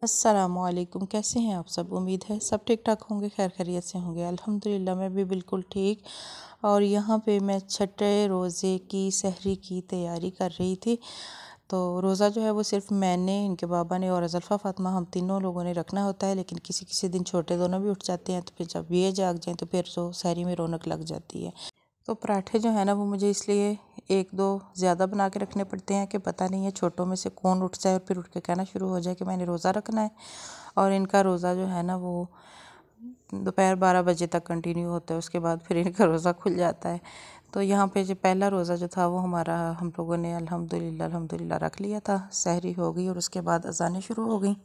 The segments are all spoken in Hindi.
अस्सलामुअलैकुम। कैसे हैं आप सब? उम्मीद है सब ठीक ठाक होंगे, खैर खैरियत से होंगे। अल्हम्दुलिल्लाह मैं भी बिल्कुल ठीक। और यहाँ पे मैं छठे रोज़े की सहरी की तैयारी कर रही थी। तो रोज़ा जो है वो सिर्फ मैंने, इनके बाबा ने और अज़ल्फ़ा फ़ातिमा, हम तीनों लोगों ने रखना होता है। लेकिन किसी किसी दिन छोटे दोनों भी उठ जाते हैं, तो फिर जब ये जाग जाएँ तो फिर तो सहरी में रौनक लग जाती है। तो पराठे जो है ना वो मुझे इसलिए एक दो ज़्यादा बना के रखने पड़ते हैं कि पता नहीं है छोटों में से कौन उठ जाए और फिर उठ के कहना शुरू हो जाए कि मैंने रोज़ा रखना है। और इनका रोज़ा जो है ना वो दोपहर 12 बजे तक कंटिन्यू होता है, उसके बाद फिर इनका रोज़ा खुल जाता है। तो यहाँ पे जो पहला रोज़ा जो था वो हमारा, हम लोगों ने अल्हम्दुलिल्लाह रख लिया था। सहरी हो गई और उसके बाद अज़ानें शुरू हो गई।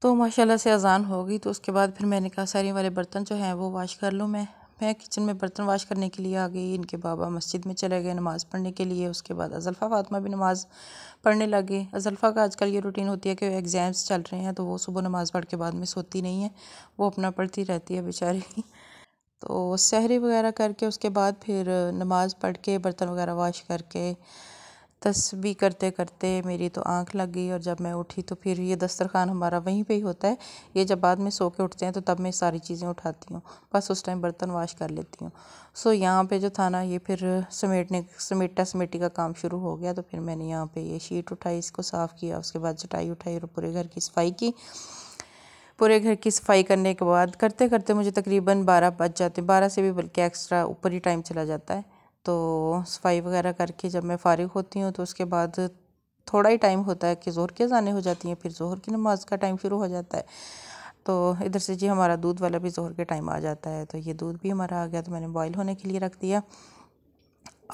तो माशाल्लाह से अज़ान हो गई। तो उसके बाद फिर मैंने कहा सारे वाले बर्तन जो हैं वो वाश कर लूँ। मैं किचन में बर्तन वाश करने के लिए आ गई। इनके बाबा मस्जिद में चले गए नमाज़ पढ़ने के लिए। उसके बाद अज़ल्फ़ा फ़ातिमा भी नमाज़ पढ़ने लग गई। अज़ल्फ़ा का आजकल ये रूटीन होती है कि एग्ज़ाम्स चल रहे हैं, तो वो सुबह नमाज़ पढ़ के बाद में सोती नहीं है, वो अपना पढ़ती रहती है बेचारी। तो सहरी वगैरह करके उसके बाद फिर नमाज़ पढ़ के बर्तन वगैरह वाश करके तस्बीह करते करते मेरी तो आंख लग गई। और जब मैं उठी तो फिर ये दस्तरखान हमारा वहीं पे ही होता है। ये जब बाद में सो के उठते हैं तो तब मैं सारी चीज़ें उठाती हूँ, बस उस टाइम बर्तन वाश कर लेती हूँ। सो यहाँ पे जो था ना ये फिर समेटी का काम शुरू हो गया। तो फिर मैंने यहाँ पे ये शीट उठाई, इसको साफ़ किया, उसके बाद चटाई उठाई और पूरे घर की सफाई की। पूरे घर की सफाई करने के बाद करते करते मुझे तकरीबन 12 बज जाते, 12 से भी बल्कि एक्स्ट्रा ऊपर ही टाइम चला जाता है। तो सफाई वगैरह करके जब मैं फ़ारिग होती हूँ तो उसके बाद थोड़ा ही टाइम होता है कि ज़ोहर की अज़ानें हो जाती हैं, फिर ज़ोहर की नमाज़ का टाइम शुरू हो जाता है। तो इधर से जी हमारा दूध वाला भी ज़ोहर के टाइम आ जाता है। तो ये दूध भी हमारा आ गया, तो मैंने बॉयल होने के लिए रख दिया।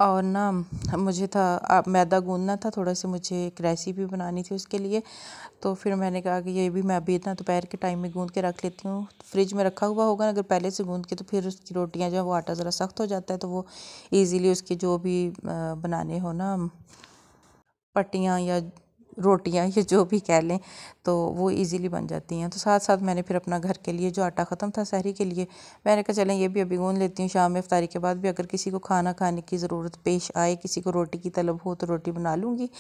और ना मुझे था मैदा गूंदना था, थोड़ा सा मुझे एक रेसिपी बनानी थी उसके लिए। तो फिर मैंने कहा कि ये भी मैं अभी इतना दोपहर के टाइम में गूंद के रख लेती हूँ। फ्रिज में रखा हुआ होगा अगर पहले से गूंद के, तो फिर उसकी रोटियां जो है वो आटा ज़रा सख्त हो जाता है, तो वो ईज़िली उसके जो भी बनाने हो ना पट्टियाँ या रोटियां या जो भी कह लें, तो वो इजीली बन जाती हैं। तो साथ साथ मैंने फिर अपना घर के लिए जो आटा ख़त्म था सहरी के लिए, मैंने कहा चलें ये भी अभी गूंद लेती हूँ। शाम में इफ्तारी के बाद भी अगर किसी को खाना खाने की ज़रूरत पेश आए, किसी को रोटी की तलब हो, तो रोटी बना लूँगी।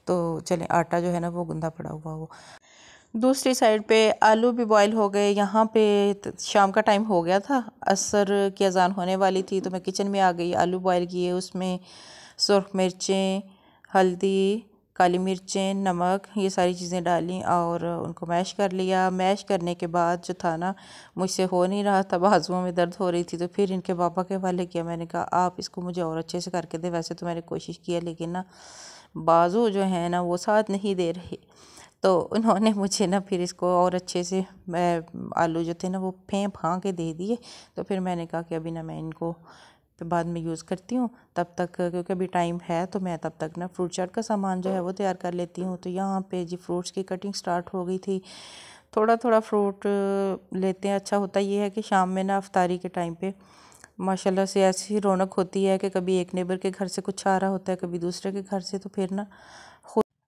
तो चलें आटा जो है ना वो गूंदा पड़ा हुआ हो। दूसरी साइड पे आलू भी बॉईल हो गए। यहाँ पे शाम का टाइम हो गया था, असर की अज़ान होने वाली थी। तो मैं किचन में आ गई, आलू बॉईल किए, उसमें सुरख मिर्चें, हल्दी, काली मिर्चें, नमक, ये सारी चीज़ें डाली और उनको मैश कर लिया। मैश करने के बाद जो था ना मुझसे हो नहीं रहा था, बाजुओं में दर्द हो रही थी, तो फिर इनके पापा के हवाले किया। मैंने कहा आप इसको मुझे और अच्छे से करके दे। वैसे तो मैंने कोशिश किया लेकिन ना बाजू जो है ना वो साथ नहीं दे रहे। तो उन्होंने मुझे ना फिर इसको और अच्छे से आलू जो थे ना वो फाँ के दे दिए। तो फिर मैंने कहा कि अभी ना मैं इनको बाद में यूज़ करती हूँ, तब तक क्योंकि अभी टाइम है तो मैं तब तक ना फ्रूट चाट का सामान जो है वो तैयार कर लेती हूँ। तो यहाँ पे जी फ्रूट्स की कटिंग स्टार्ट हो गई थी। थोड़ा थोड़ा फ्रूट लेते हैं। अच्छा होता ये है कि शाम में ना अफ्तारी के टाइम पे माशाल्लाह से ऐसी रौनक होती है कि कभी एक नेबर के घर से कुछ आ रहा होता है, कभी दूसरे के घर से, तो फिर ना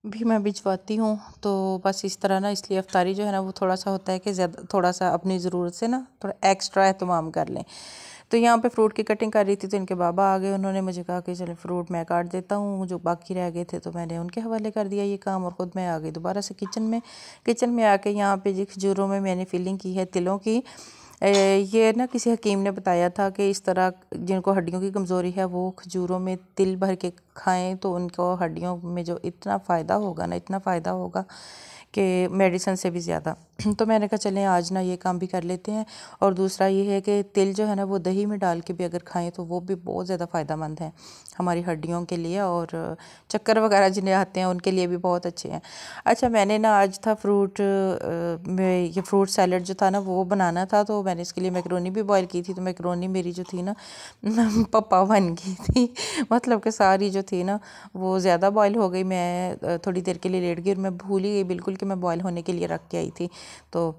भी मैं भिजवाती हूँ। तो बस इस तरह ना, इसलिए अफ्तारी जो है ना वो थोड़ा सा होता है कि ज़्यादा थोड़ा सा अपनी ज़रूरत से ना थोड़ा एक्स्ट्रा एहतमाम कर लें। तो यहाँ पे फ्रूट की कटिंग कर रही थी तो इनके बाबा आ गए। उन्होंने मुझे कहा कि चले फ्रूट मैं काट देता हूँ, जो बाकी रह गए थे तो मैंने उनके हवाले कर दिया ये काम, और ख़ुद मैं आ गई दोबारा से किचन में आके यहाँ पे जी खजूरों में मैंने फिलिंग की है तिलों की। ये ना किसी हकीम ने बताया था कि इस तरह जिनको हड्डियों की कमज़ोरी है वो खजूरों में तिल भर के खाएं तो उनको हड्डियों में जो इतना फ़ायदा होगा ना, इतना फ़ायदा होगा कि मेडिसिन से भी ज़्यादा। तो मैंने कहा चलें आज ना ये काम भी कर लेते हैं। और दूसरा ये है कि तिल जो है ना वो दही में डाल के भी अगर खाएं तो वो भी बहुत ज़्यादा फ़ायदेमंद है हमारी हड्डियों के लिए, और चक्कर वगैरह जिन्हें आते हैं उनके लिए भी बहुत अच्छे हैं। अच्छा, मैंने ना आज था में ये फ्रूट सैलड जो था ना वो बनाना था, तो मैंने इसके लिए मैकरोनी भी बॉईल की थी। तो मैकरोनी मेरी जो थी ना पप्पा बन गई थी, मतलब कि सारी जो थी ना वो ज़्यादा बॉईल हो गई। मैं थोड़ी देर के लिए लेट गई और मैं भूल ही गई बिल्कुल कि मैं बॉईल होने के लिए रख के आई थी। तो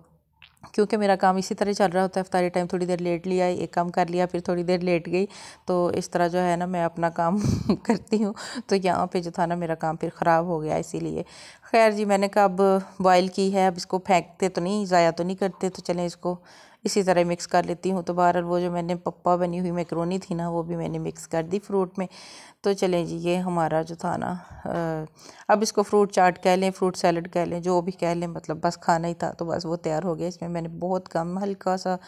क्योंकि मेरा काम इसी तरह चल रहा होता है, इफ्तारी टाइम थोड़ी देर लेट लिया, एक काम कर लिया, फिर थोड़ी देर लेट गई, तो इस तरह जो है ना मैं अपना काम करती हूँ। तो यहाँ पे जो था ना मेरा काम फिर ख़राब हो गया, इसीलिए खैर जी मैंने कहा अब बॉयल की है, अब इसको फेंकते तो नहीं, ज़ाया तो नहीं करते, तो चलें इसको इसी तरह मिक्स कर लेती हूँ। तो बहरहाल वो जो मैंने पप्पा बनी हुई मैकरोनी थी ना, वो भी मैंने मिक्स कर दी फ्रूट में। तो चलें जी, ये हमारा जो था ना अब इसको फ्रूट चाट कह लें, फ्रूट सैलड कह लें, जो भी कह लें, मतलब बस खाना ही था, तो बस वो तैयार हो गया। इसमें मैंने बहुत कम, हल्का सा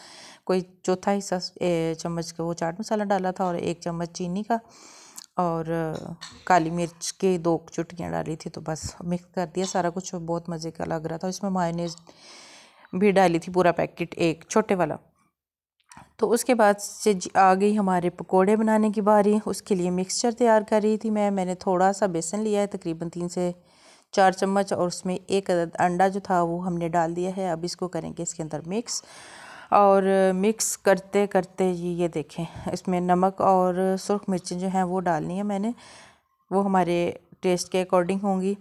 कोई चौथा हिस्सा चम्मच का वो चाट मसाला डाला था, और 1 चम्मच चीनी का, और काली मिर्च के 2 चुटकियाँ डाली थी। तो बस मिक्स कर दिया सारा कुछ, बहुत मज़े का लग रहा था। इसमें मायोनीज़ भी डाली थी, पूरा पैकेट, एक छोटे वाला। तो उसके बाद से आ गई हमारे पकोड़े बनाने की बारी। उसके लिए मिक्सचर तैयार कर रही थी मैंने थोड़ा सा बेसन लिया है, तकरीबन 3 से 4 चम्मच, और उसमें 1 अदद अंडा जो था वो हमने डाल दिया है। अब इसको करेंगे इसके अंदर मिक्स, और मिक्स करते करते ये देखें, इसमें नमक और सुर्ख मिर्चें जो हैं वो डालनी है मैंने, वो हमारे टेस्ट के अकॉर्डिंग होंगी।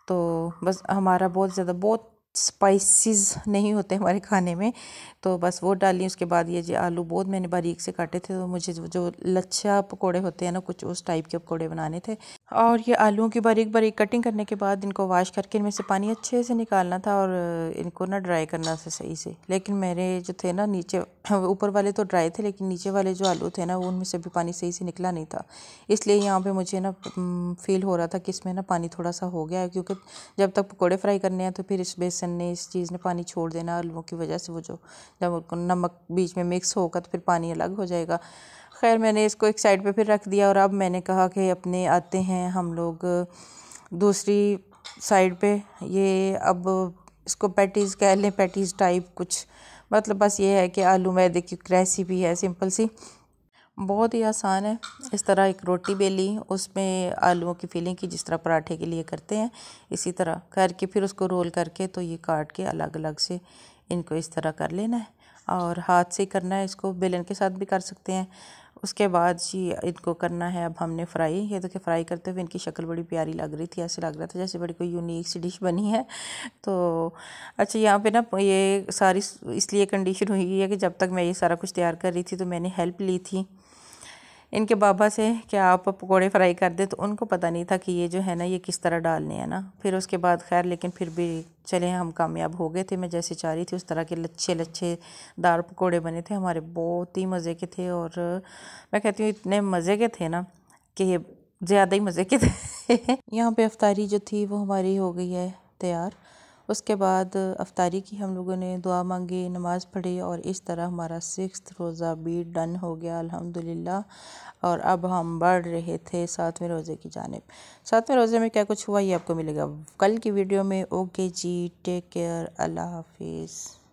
तो बस हमारा बहुत ज़्यादा बहुत स्पाइसेस नहीं होते हमारे खाने में, तो बस वो डाली। उसके बाद ये जो आलू बहुत मैंने बारीक से काटे थे, तो मुझे जो लच्छा पकोड़े होते हैं ना, कुछ उस टाइप के पकोड़े बनाने थे। और ये आलूओं की बारीक बारीक कटिंग करने के बाद इनको वॉश करके इनमें से पानी अच्छे से निकालना था, और इनको ना ड्राई करना था सही से। लेकिन मेरे जो थे ना नीचे, ऊपर वाले तो ड्राई थे, लेकिन नीचे वाले जो आलू थे ना, वो उनमें से भी पानी सही से निकला नहीं था। इसलिए यहाँ पे मुझे ना फील हो रहा था कि इसमें ना पानी थोड़ा सा हो गया है, क्योंकि जब तक पकोड़े फ्राई करने हैं तो फिर इस बेसन ने, इस चीज़ ने पानी छोड़ देना आलूओं की वजह से। वो जो जब नमक बीच में मिक्स होगा तो फिर पानी अलग हो जाएगा। खैर मैंने इसको एक साइड पे फिर रख दिया, और अब मैंने कहा कि अपने आते हैं हम लोग दूसरी साइड पे। ये अब इसको पैटीज़ कह लें, पैटीज़ टाइप कुछ, मतलब बस ये है कि आलू मैदे की रेसिपी है, सिंपल सी, बहुत ही आसान है। इस तरह एक रोटी बेली, उसमें आलूओं की फिलिंग की, जिस तरह पराठे के लिए करते हैं, इसी तरह करके फिर उसको रोल करके, तो ये काट के अलग अलग से इनको इस तरह कर लेना है, और हाथ से करना है। इसको बेलन के साथ भी कर सकते हैं। उसके बाद जी इनको करना है अब हमने फ्राई। ये देखिए फ्राई करते हुए इनकी शक्ल बड़ी प्यारी लग रही थी, ऐसे लग रहा था जैसे बड़ी कोई यूनिक सी डिश बनी है। तो अच्छा, यहाँ पे ना ये सारी इसलिए कंडीशन हुई है कि जब तक मैं ये सारा कुछ तैयार कर रही थी तो मैंने हेल्प ली थी इनके बाबा से कि आप पकोड़े फ्राई कर दे, तो उनको पता नहीं था कि ये जो है ना ये किस तरह डालने हैं ना। फिर उसके बाद खैर, लेकिन फिर भी चले हम कामयाब हो गए थे। मैं जैसे चाह रही थी उस तरह के लच्छे लच्छे दार पकोड़े बने थे हमारे, बहुत ही मज़े के थे। और मैं कहती हूँ इतने मज़े के थे ना कि ज़्यादा ही मज़े के थे। यहाँ पे अफ्तारी जो थी वो हमारी हो गई है तैयार। उसके बाद अफ्तारी की हम लोगों ने दुआ मांगी, नमाज़ पढ़ी, और इस तरह हमारा 6th रोज़ा भी डन हो गया अल्हम्दुलिल्लाह। और अब हम बढ़ रहे थे 7वें रोज़े की जानिब। 7वें रोज़े में क्या कुछ हुआ ये आपको मिलेगा कल की वीडियो में। ओके जी, टेक केयर, अल्लाह हाफिज़।